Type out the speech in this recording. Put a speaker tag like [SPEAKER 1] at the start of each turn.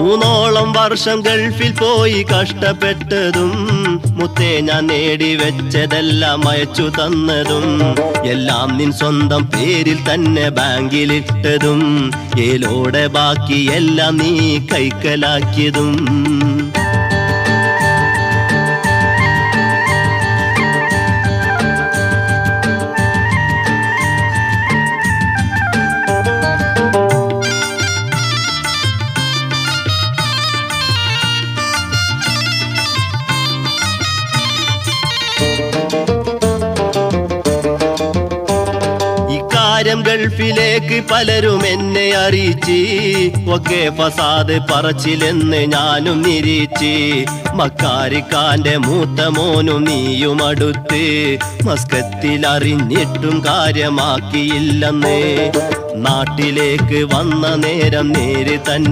[SPEAKER 1] 3 വർഷം ഗൾഫിൽ പോയി കഷ്ടപ്പെട്ടതും മുത്തേ ഞാൻ നേടി വെച്ചതെല്ലാം അയച്ചു തന്നതും എല്ലാം നിൻ സ്വന്തം പേരിൽ തന്നെ ബാങ്കിലിട്ടതും ഏലോടെ ബാക്കി എല്ലാം നീ കൈക്കലാക്കിയതും ഗൾഫിലേക്ക് പലരും എന്നെ അറിയിച്ച് ഒക്കെ ഫസാദ് പറച്ചിലെന്ന് ഞാനും നിരീച്ച് മക്കാരിക്കാന്റെ മൂത്ത മോനും നീയും അടുത്ത് മസ്കത്തിൽ അറിഞ്ഞിട്ടും കാര്യമാക്കിയില്ലെന്ന് നാട്ടിലേക്ക് വന്ന നേരം നേര് തന്നെ